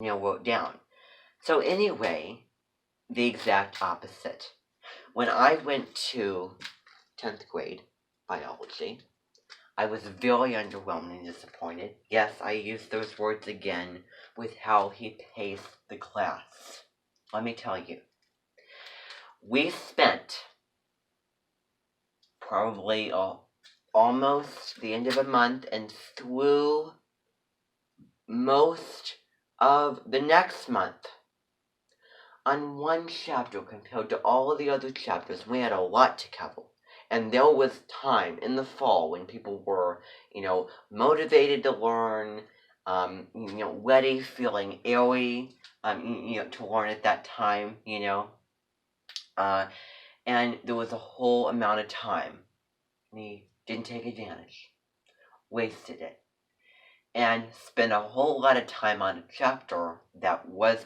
wrote down. So anyway, the exact opposite. When I went to 10th grade biology, I was very underwhelmed and disappointed. Yes, I used those words again with how he paced the class. Let me tell you, we spent probably almost the end of a month and through most of the next month on one chapter compared to all of the other chapters. We had a lot to cover. And there was time in the fall when people were, motivated to learn, ready, feeling airy, to learn at that time, and there was a whole amount of time. We didn't take advantage, wasted it, and spent a whole lot of time on a chapter that was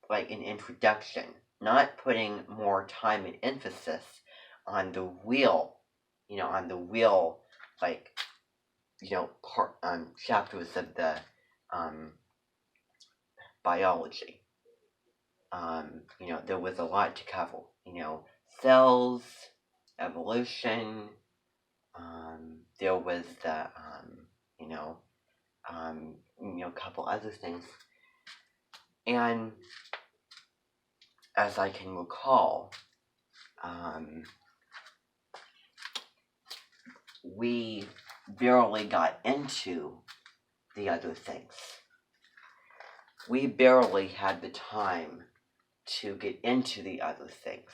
like an introduction, not putting more time and emphasis on the real, chapters of the biology. There was a lot to cover. Cells, evolution. There was the, a couple other things. And as I can recall, we barely got into the other things. We barely had the time to get into the other things,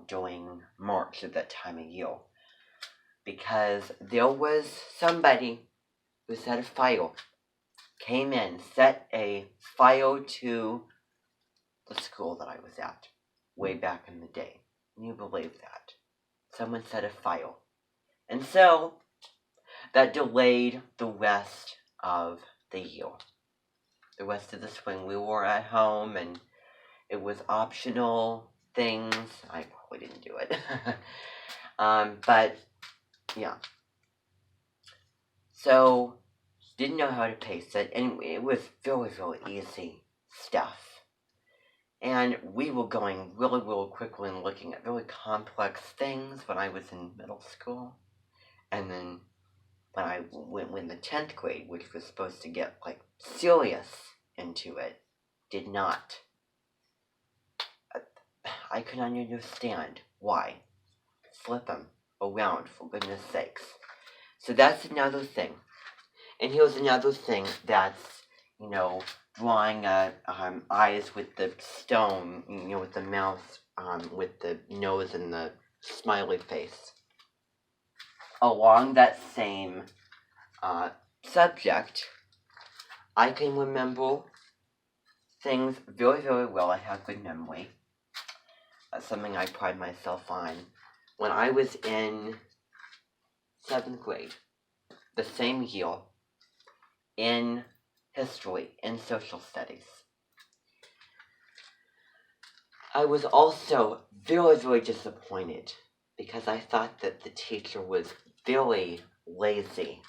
during March at that time of year. Because there was somebody who set a fire, came in, set a fire to the school that I was at, way back in the day. Can you believe that? Someone set a fire. And so, that delayed the rest of the year. The rest of the spring, we were at home, and it was optional things. I probably didn't do it. But, yeah. So, didn't know how to pace it, and it was very, very easy stuff. And we were going really, really quickly and looking at really complex things when I was in middle school. And then when I went in the 10th grade, which was supposed to get, serious into it, did not. I could not understand why. Flip them around, for goodness sakes. So that's another thing. And here's another thing that's, drawing eyes with the stone, with the mouth, with the nose and the smiley face. Along that same subject, I can remember things very, very well. I have good memory. That's something I pride myself on. When I was in 7th grade, the same year, in history, in social studies, I was also very, very disappointed because I thought that the teacher was very lazy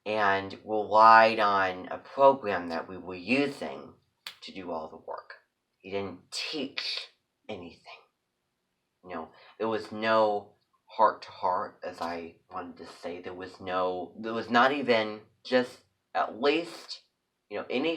and relied on a program that we were using to do all the work. He didn't teach anything. There was no heart-to-heart, as I wanted to say. There was not even just, at least, any